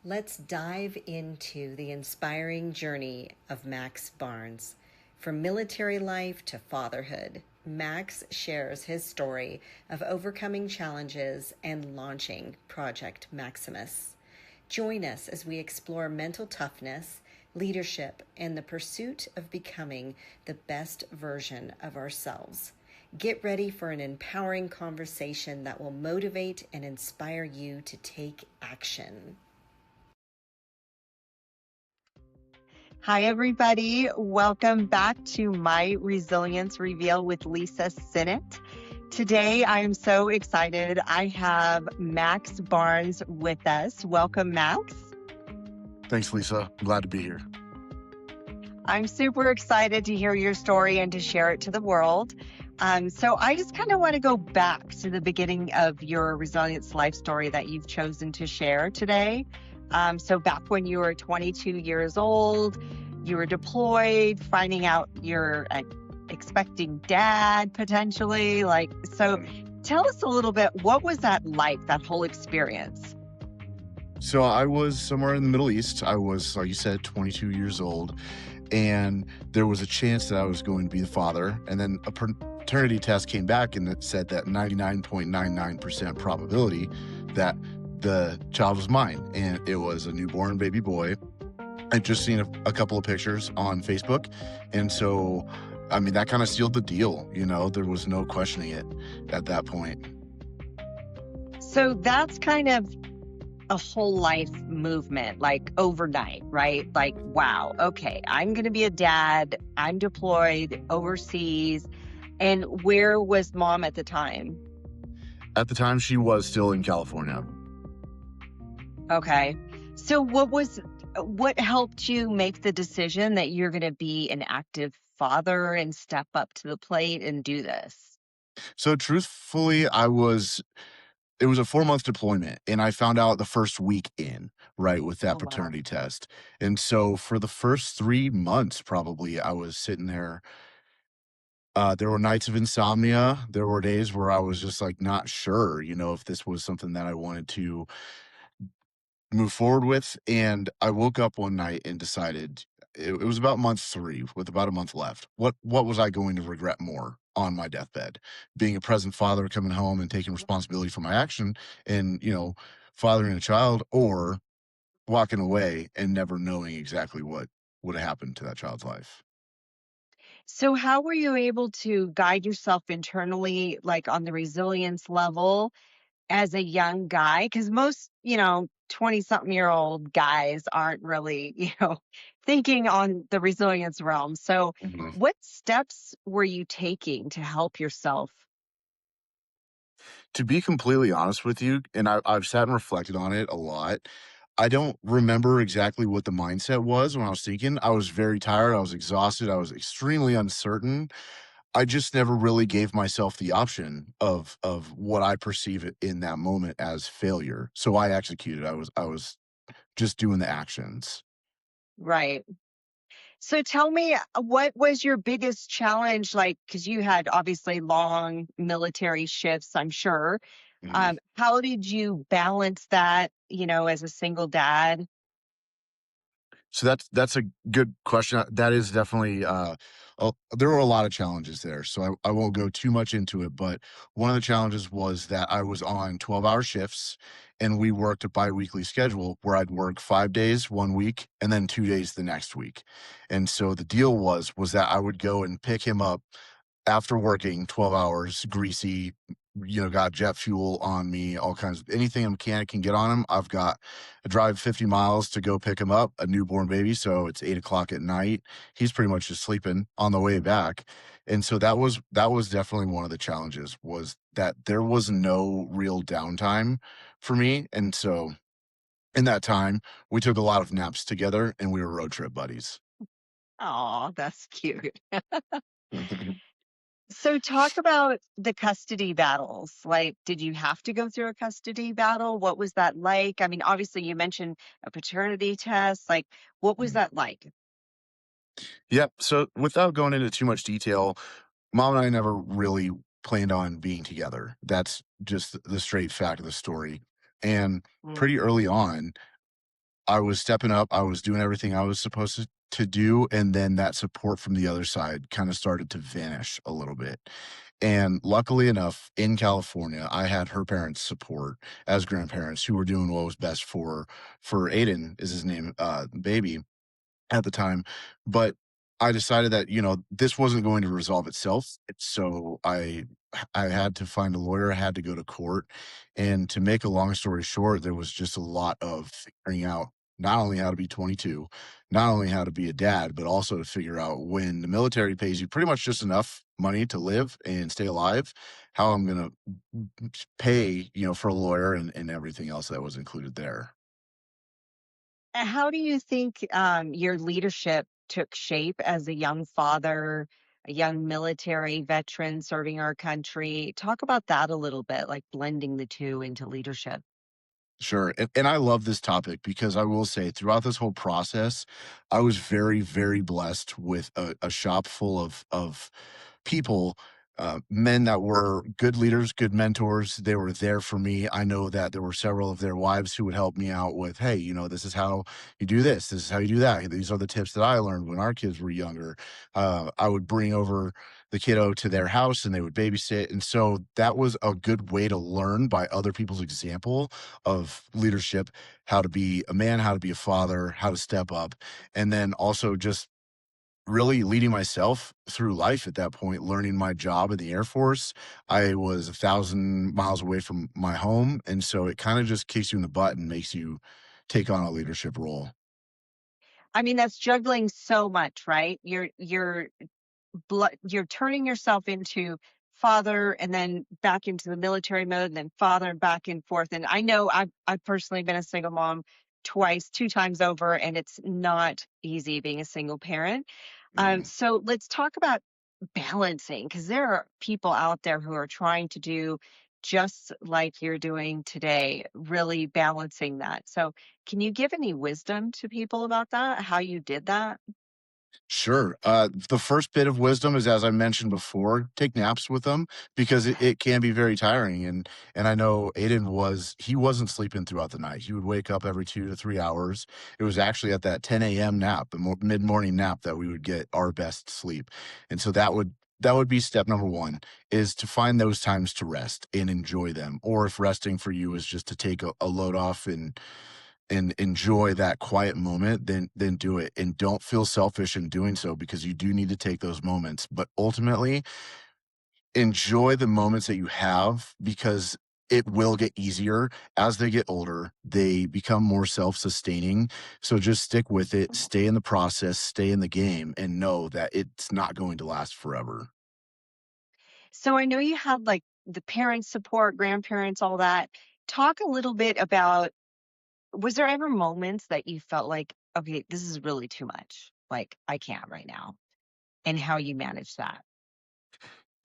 Let's dive into the inspiring journey of Max Barnes. From military life to fatherhood, Max shares his story of overcoming challenges and launching Project Maximus. Join us as we explore mental toughness, leadership, and the pursuit of becoming the best version of ourselves. Get ready for an empowering conversation that will motivate and inspire you to take action. Hi, everybody. Welcome back to My Resilience Reveal with Lisa Sinnott. Today, I am so excited. I have Max Barnes with us. Welcome, Max. Thanks, Lisa. I'm glad to be here. I'm super excited to hear your story and to share it to the world. So I just kind of want to go back to the beginning of your resilience life story that you've chosen to share today. So back when you were 22 years old, you were deployed, finding out you're expecting dad potentially. So tell us a little bit, what was that like, that whole experience? So I was somewhere in the Middle East. I was, like you said, 22 years old, and there was a chance that I was going to be the father. And then a paternity test came back and it said that 99.99% probability that the child was mine. And it was a newborn baby boy. I'd just seen a couple of pictures on Facebook. And so, I mean, that kind of sealed the deal. There was no questioning it at that point. So that's kind of a whole life movement, like overnight, right? Like, wow, okay, I'm going to be a dad. I'm deployed overseas. And where was mom at the time? At the time, she was still in California. Okay. So what helped you make the decision that you're going to be an active father and step up to the plate and do this? So truthfully, it was a 4-month deployment, and I found out the first week in, right, with that Oh, wow. paternity test. And so for the first 3 months, probably, I was sitting there. There were nights of insomnia. There were days where I was just, like, not sure, if this was something that I wanted to move forward with. And I woke up one night and decided it was about month 3 with about a month left. What was I going to regret more on my deathbed? Being a present father, coming home and taking responsibility for my action and, fathering a child, or walking away and never knowing exactly what would have happened to that child's life. So how were you able to guide yourself internally, like on the resilience level as a young guy? Because most, 20 something year old guys aren't really, thinking on the resilience realm. So Mhm. what steps were you taking to help yourself? To be completely honest with you, and I've sat and reflected on it a lot. I don't remember exactly what the mindset was when I was thinking. I was very tired. I was exhausted. I was extremely uncertain. I just never really gave myself the option of what I perceive it in that moment as failure. So I executed. I was just doing the actions. Right. So tell me, what was your biggest challenge? Like, because you had obviously long military shifts, I'm sure. Mhm. How did you balance that, as a single dad? So that's a good question. That is definitely there were a lot of challenges there. So I won't go too much into it, but one of the challenges was that I was on 12-hour shifts and we worked a biweekly schedule where I'd work 5 days one week and then 2 days the next week. And so the deal was that I would go and pick him up after working 12 hours, greasy, got jet fuel on me, all kinds of anything a mechanic can get on him. I've got I drive 50 miles to go pick him up, a newborn baby. So it's 8 o'clock at night. He's pretty much just sleeping on the way back. And so that was definitely one of the challenges, was that there was no real downtime for me. And so in that time, we took a lot of naps together and we were road trip buddies. Oh, that's cute. So talk about the custody battles. Like, did you have to go through a custody battle? What was that like? I mean, obviously you mentioned a paternity test. Like, what was that like? Yep. So without going into too much detail, mom and I never really planned on being together. That's just the straight fact of the story. And Mm. pretty early on, I was stepping up, I was doing everything I was supposed to do, and then that support from the other side kinda started to vanish a little bit. And luckily enough, in California, I had her parents' support as grandparents who were doing what was best for Aiden is his name, baby at the time, but I decided that, this wasn't going to resolve itself, so I had to find a lawyer, I had to go to court, and to make a long story short, there was just a lot of figuring out not only how to be 22, not only how to be a dad, but also to figure out when the military pays you pretty much just enough money to live and stay alive, how I'm gonna pay, for a lawyer and everything else that was included there. How do you think your leadership took shape as a young father, a young military veteran serving our country? Talk about that a little bit, like blending the two into leadership. Sure. And I love this topic because I will say throughout this whole process, I was very, very blessed with a shop full of people, men that were good leaders, good mentors. They were there for me. I know that there were several of their wives who would help me out with, hey, this is how you do this. This is how you do that. These are the tips that I learned when our kids were younger. I would bring over the kiddo to their house and they would babysit. And so that was a good way to learn by other people's example of leadership, how to be a man, how to be a father, how to step up. And then also just really leading myself through life at that point, learning my job in the Air Force. I was 1,000 miles away from my home. And so it kind of just kicks you in the butt and makes you take on a leadership role. I mean, that's juggling so much, right? You're turning yourself into father and then back into the military mode and then father and back and forth. And I know I've personally been a single mom twice, two times over, and it's not easy being a single parent. Mm. So let's talk about balancing because there are people out there who are trying to do just like you're doing today, really balancing that. So can you give any wisdom to people about that? How you did that? Sure. The first bit of wisdom is, as I mentioned before, take naps with them because it can be very tiring. And I know Aiden he wasn't sleeping throughout the night. He would wake up every 2 to 3 hours. It was actually at that 10 a.m. nap, the mid morning nap, that we would get our best sleep. And so that would be step number one, is to find those times to rest and enjoy them. Or if resting for you is just to take a load off and enjoy that quiet moment, then do it. And don't feel selfish in doing so because you do need to take those moments. But ultimately, enjoy the moments that you have because it will get easier as they get older. They become more self-sustaining. So just stick with it, stay in the process, stay in the game, and know that it's not going to last forever. So I know you had like the parents support, grandparents, all that. Talk a little bit about, was there ever moments that you felt like, okay, this is really too much? Like I can't right now, and how you manage that?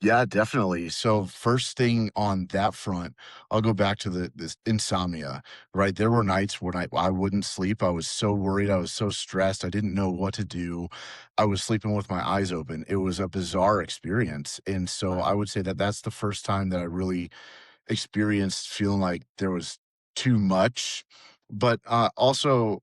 Yeah, definitely. So first thing on that front, I'll go back to this insomnia, right? There were nights when I wouldn't sleep. I was so worried. I was so stressed. I didn't know what to do. I was sleeping with my eyes open. It was a bizarre experience. And so I would say that that's the first time that I really experienced feeling like there was too much. But also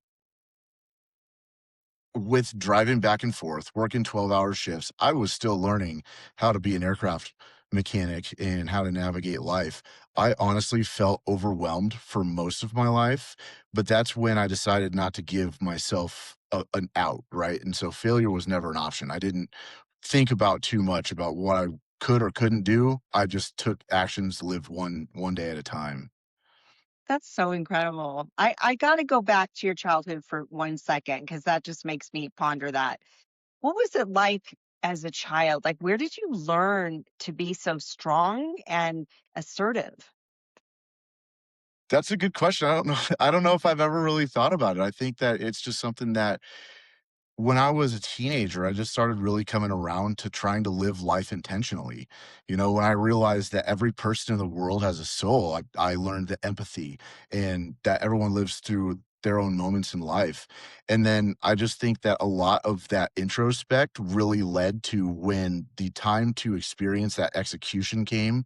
with driving back and forth, working 12-hour shifts, I was still learning how to be an aircraft mechanic and how to navigate life. I honestly felt overwhelmed for most of my life, but that's when I decided not to give myself an out, right? And so failure was never an option. I didn't think about too much about what I could or couldn't do. I just took actions, lived one day at a time. That's so incredible. I got to go back to your childhood for 1 second because that just makes me ponder that. What was it like as a child? Like, where did you learn to be so strong and assertive? That's a good question. I don't know. I don't know if I've ever really thought about it. I think that it's just something that when I was a teenager, I just started really coming around to trying to live life intentionally. When I realized that every person in the world has a soul, I learned the empathy and that everyone lives through their own moments in life. And then I just think that a lot of that introspect really led to when the time to experience that execution came,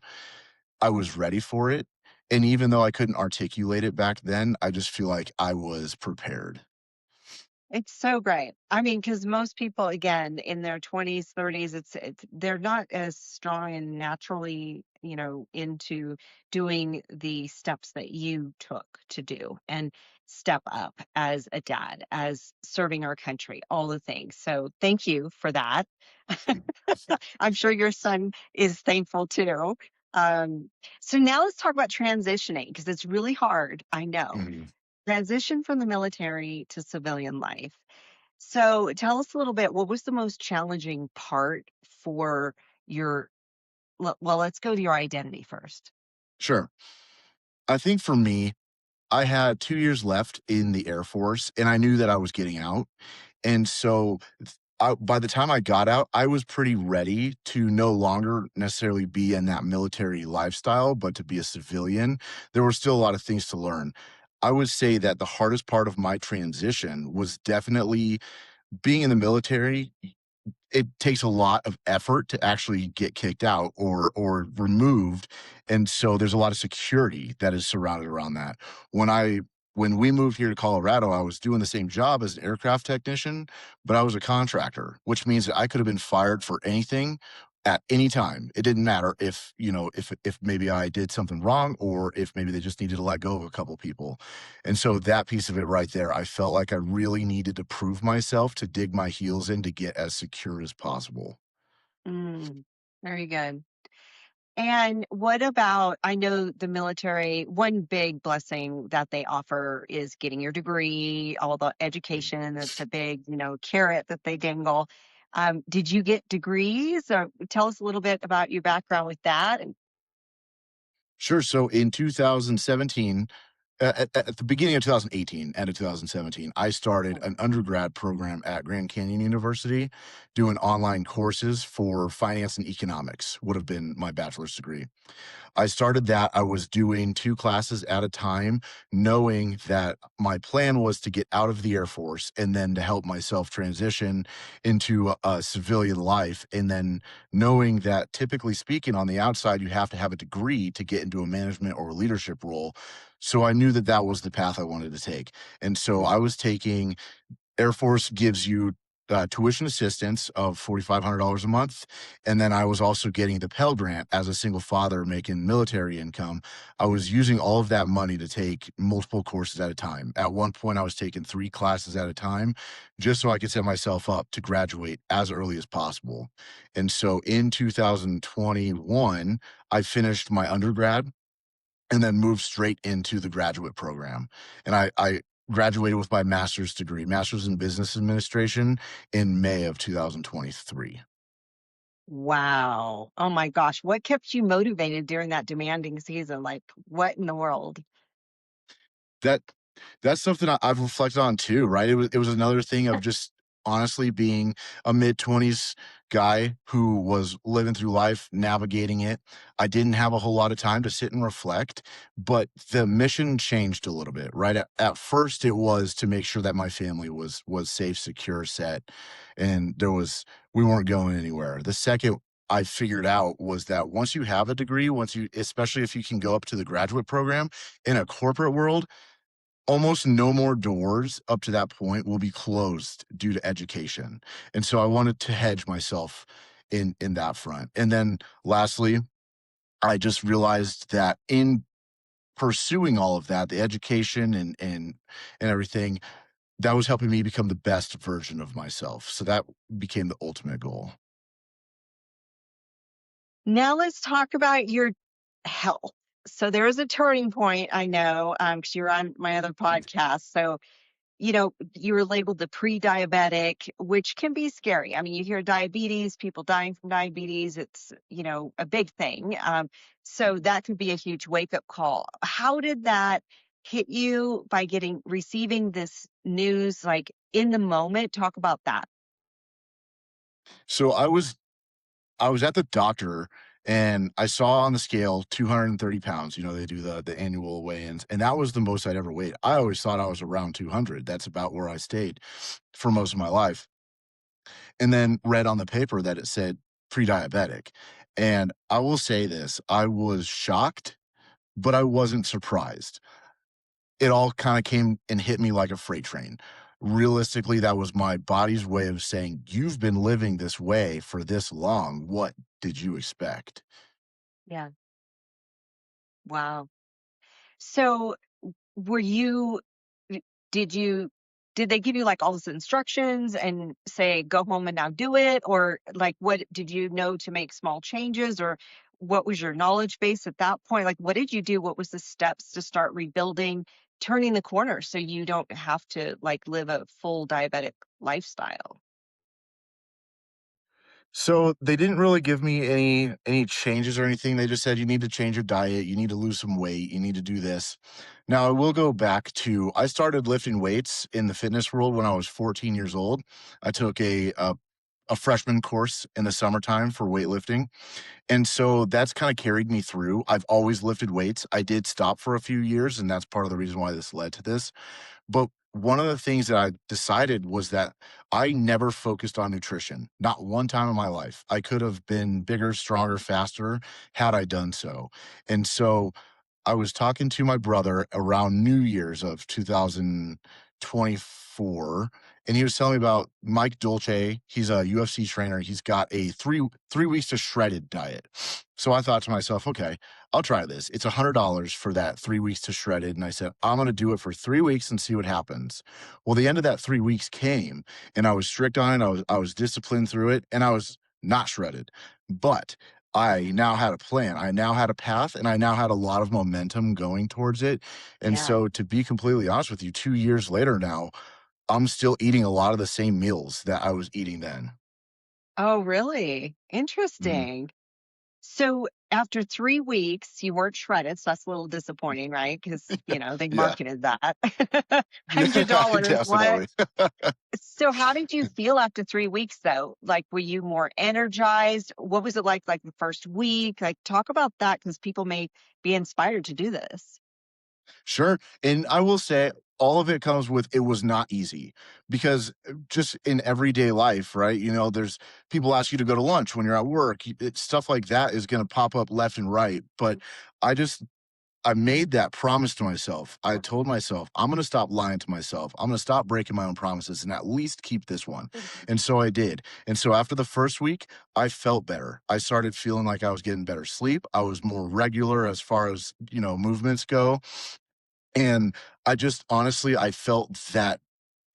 I was ready for it. And even though I couldn't articulate it back then, I just feel like I was prepared. It's so great. I mean, because most people, again, in their 20s, 30s, they're not as strong and naturally, into doing the steps that you took to do and step up as a dad, as serving our country, all the things. So thank you for that. I'm sure your son is thankful too. Um, so now let's talk about transitioning because it's really hard. I know. Mhm. Transition from the military to civilian life. So tell us a little bit, what was the most challenging part for your, well, let's go to your identity first. Sure. I think for me, I had 2 years left in the Air Force, and I knew that I was getting out, and so by the time I got out, I was pretty ready to no longer necessarily be in that military lifestyle, but to be a civilian. There were still a lot of things to learn. I would say that the hardest part of my transition was definitely being in the military. It takes a lot of effort to actually get kicked out or removed, and so there's a lot of security that is surrounded around that. When we moved here to Colorado, I was doing the same job as an aircraft technician, but I was a contractor, which means that I could have been fired for anything at any time. It didn't matter if, if maybe I did something wrong or if maybe they just needed to let go of a couple people. And so that piece of it right there, I felt like I really needed to prove myself to dig my heels in to get as secure as possible. Mm, very good. And what about, I know the military, one big blessing that they offer is getting your degree, all the education. That's a big, carrot that they dangle. Did you get degrees? Or tell us a little bit about your background with that. And Sure. So in 2017, at the beginning of 2018, end of 2017, I started an undergrad program at Grand Canyon University doing online courses for finance and economics, would have been my bachelor's degree. I started that. I was doing 2 classes at a time, knowing that my plan was to get out of the Air Force and then to help myself transition into a civilian life, and then knowing that typically speaking on the outside, you have to have a degree to get into a management or a leadership role. So I knew that that was the path I wanted to take. And so I was taking Air Force gives you tuition assistance of $4,500 a month. And then I was also getting the Pell Grant as a single father making military income. I was using all of that money to take multiple courses at a time. At one point, I was taking 3 classes at a time just so I could set myself up to graduate as early as possible. And so in 2021, I finished my undergrad and then moved straight into the graduate program. And I graduated with my master's degree, master's in business administration in May of 2023. wow. Oh my gosh. What kept you motivated during that demanding season? Like, what in the world? That that's something I've reflected on too, right? It was another thing of just honestly being a mid-20s guy who was living through life, navigating it. I didn't have a whole lot of time to sit and reflect, but the mission changed a little bit, right? At first, it was to make sure that my family was safe, secure, set, and we weren't going anywhere. The second I figured out was that once you have a degree, once you, especially if you can go up to the graduate program in a corporate world, almost no more doors up to that point will be closed due to education. And so I wanted to hedge myself in that front. And then lastly, I just realized that in pursuing all of that, the education and everything, that was helping me become the best version of myself. So that became the ultimate goal. Now let's talk about your health. So there is a turning point, I know, because you're on my other podcast. So, you were labeled the pre-diabetic, which can be scary. I mean, you hear diabetes, people dying from diabetes. It's, a big thing. So that could be a huge wake-up call. How did that hit you by receiving this news, like in the moment? Talk about that. So I was at the doctor and I saw on the scale 230 pounds. They do the annual weigh-ins, and that was the most I'd ever weighed. I always thought I was around 200. That's about where I stayed for most of my life. And then read on the paper that it said pre-diabetic. And I will say this, I was shocked, but I wasn't surprised. It all kind of came and hit me like a freight train. realistically, that was my body's way of saying, you've been living this way for this long. What did you expect? Yeah. Wow. So were you did you did they give you like all this instructions and say go home and now do it, or like what did you know to make small changes, or what was your knowledge base at that point? Like what did you do? What was the steps to start rebuilding, turning the corner so you don't have to like live a full diabetic lifestyle? So they didn't really give me any changes or anything. They just said you need to change your diet, you need to lose some weight, you need to do this. Now I will go back to I started lifting weights in the fitness world when I was 14 years old. I took a freshman course in the summertime for weightlifting. And so that's kind of carried me through. I've always lifted weights. I did stop for a few years, and that's part of the reason why this led to this. But one of the things that I decided was that I never focused on nutrition, not one time in my life. I could have been bigger, stronger, faster had I done so. And so I was talking to my brother around New Year's of 2024, and he was telling me about Mike Dolce. He's a UFC trainer. He's got a three weeks to shredded diet. So I thought to myself, okay, I'll try this. It's $100 for that 3 weeks to shredded. And I said, I'm going to do it for 3 weeks and see what happens. Well, the end of that 3 weeks came, and I was strict on it. I was disciplined through it, and I was not shredded. But I now had a plan. I now had a path, and I now had a lot of momentum going towards it. And Yeah. so, to be completely honest with you, 2 years later now, I'm still eating a lot of the same meals that I was eating then. Oh, really? Mhm. Interesting. So after 3 weeks, you weren't shredded. So that's a little disappointing, right? Because, they Yeah. marketed that. Yeah, $100. What? definitely. So how did you feel after 3 weeks though? Like, were you more energized? What was it like the first week? Like, talk about that because people may be inspired to do this. Sure. And I will say, all of it comes with it was not easy because just in everyday life, right? There's people ask you to go to lunch when you're at work. Stuff like that is going to pop up left and right. But I just I made that promise to myself. I told myself, I'm going to stop lying to myself. I'm going to stop breaking my own promises and at least keep this one. And so I did. And so after the first week, I felt better. I started feeling like I was getting better sleep. I was more regular as far as, movements go. And I just honestly, I felt that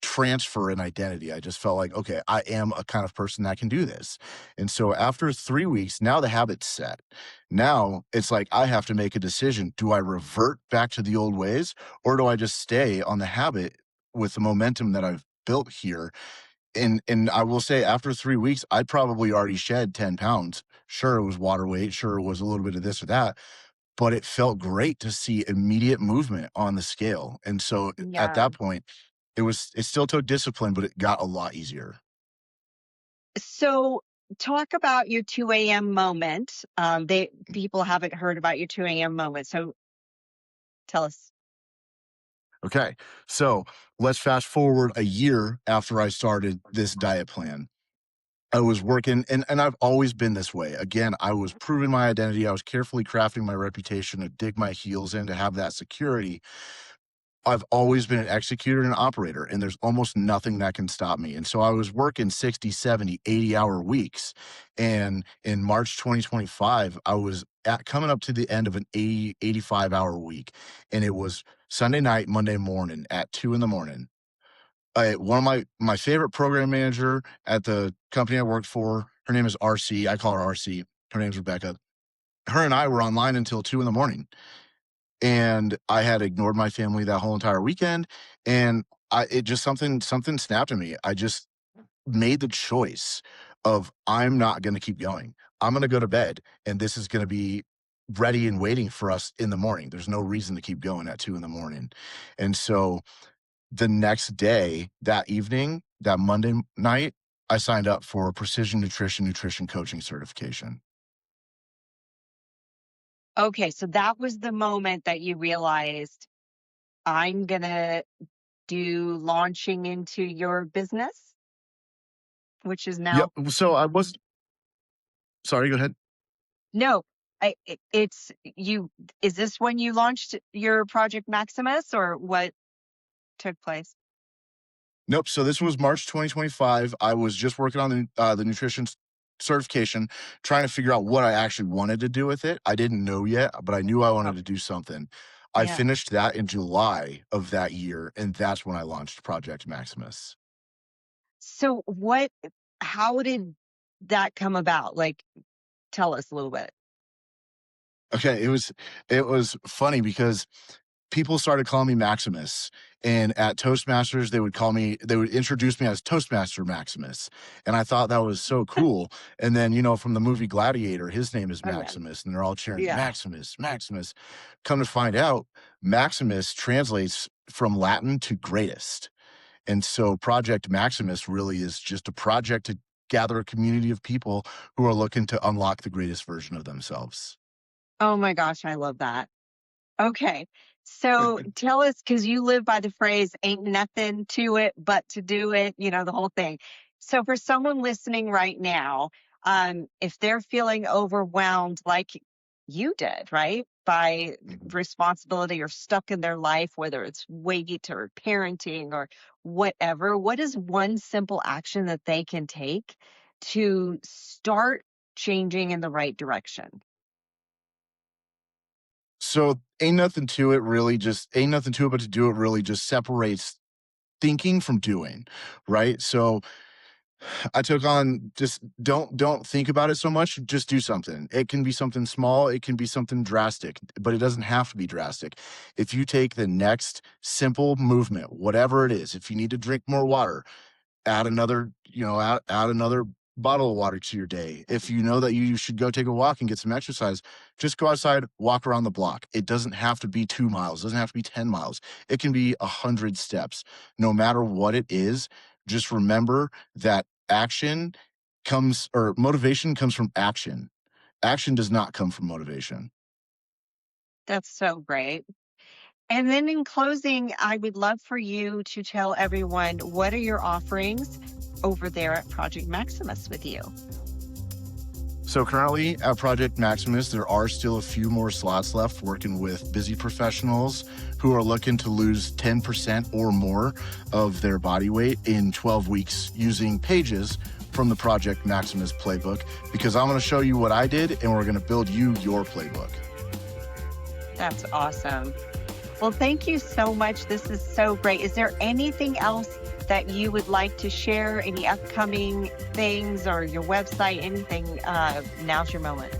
transfer in identity. I just felt like, okay, I am a kind of person that can do this. And so after 3 weeks, now the habit's set. Now it's like I have to make a decision. Do I revert back to the old ways, or do I just stay on the habit with the momentum that I've built here? And I will say after 3 weeks, I'd probably already shed 10 pounds. Sure, it was water weight. Sure, it was a little bit of this or that, but it felt great to see immediate movement on the scale. And so at Yeah. that point, it still took discipline, but it got a lot easier. So talk about your 2 a.m. moment. They people haven't heard about your 2 a.m. moment. So tell us. Okay. So let's fast forward a year after I started this diet plan. I was working and I've always been this way. Again, I was proving my identity. I was carefully crafting my reputation to dig my heels in to have that security. I've always been an executor and an operator, and there's almost nothing that can stop me. And so I was working 60, 70, 80-hour weeks. And in March 2025, I was coming up to the end of an 80, 85-hour week. And it was Sunday night, Monday morning at 2 in the morning. One of my favorite program manager at the company I worked for, her name is RC. I call her RC. Her name's Rebecca. Her and I were online until 2 in the morning, and I had ignored my family that whole entire weekend, and it just something snapped in me. I just made the choice of I'm not gonna keep going. I'm gonna go to bed, and this is gonna be ready and waiting for us in the morning. There's no reason to keep going at 2 in the morning. And so the next day, that evening, that Monday night, I signed up for precision nutrition coaching certification. Okay, so that was the moment that you realized I'm gonna do launching into your business, which is Yep. now So I was sorry, go ahead. no, it's you. Is this when you launched your Project Maximus, or what took place? Nope. So this was March 2025. I was just working on the nutrition certification, trying to figure out what I actually wanted to do with it. I didn't know yet, but I knew I Oh, wanted to do something. I yeah. finished that in July of that year, and that's when I launched Project Maximus. So how did that come about? Like, tell us a little bit. Okay, it was funny because people started calling me Maximus. And at Toastmasters, they would introduce me as Toastmaster Maximus. And I thought that was so cool. And then, from the movie Gladiator, his name is Oh, yeah. Maximus, and they're all cheering, Yeah. Maximus, Maximus. Come to find out, Maximus translates from Latin to greatest. And so Project Maximus really is just a project to gather a community of people who are looking to unlock the greatest version of themselves. Oh my gosh, I love that. Okay. So tell us, because you live by the phrase, ain't nothing to it but to do it, the whole thing. So for someone listening right now, if they're feeling overwhelmed like you did, right, by responsibility or stuck in their life, whether it's weight or parenting or whatever, what is one simple action that they can take to start changing in the right direction? So ain't nothing to it really, just ain't nothing to it but to do it really just separates thinking from doing, right? So I took on just don't think about it so much, just do something. It can be something small, it can be something drastic, but it doesn't have to be drastic. If you take the next simple movement, whatever it is, if you need to drink more water, add another, add another bottle of water to your day. If you know that you should go take a walk and get some exercise, just go outside, walk around the block. It doesn't have to be 2 miles, it doesn't have to be 10 miles. It can be 100 steps. No matter what it is, just remember that motivation comes from action. Action does not come from motivation. That's so great. And then in closing, I would love for you to tell everyone what are your offerings over there at Project Maximus with you? So currently at Project Maximus, there are still a few more slots left working with busy professionals who are looking to lose 10% or more of their body weight in 12 weeks using pages from the Project Maximus playbook, because I'm going to show you what I did and we're going to build you your playbook. That's awesome. Well, thank you so much. This is so great. Is there anything else that you would like to share? Any upcoming things or your website, anything? Now's your moment.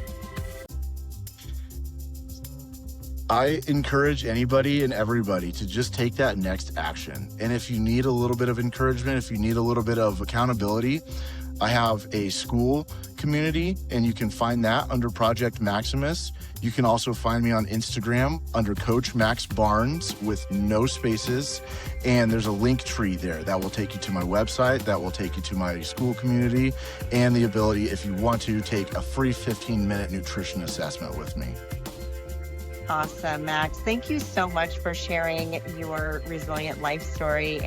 I encourage anybody and everybody to just take that next action. And if you need a little bit of encouragement, if you need a little bit of accountability, I have a school community, and you can find that under Project Maximus. You can also find me on Instagram under Coach Max Barnes with no spaces. And there's a link tree there that will take you to my website, that will take you to my school community, and the ability, if you want to, take a free 15-minute nutrition assessment with me. Awesome, Max. Thank you so much for sharing your resilient life story.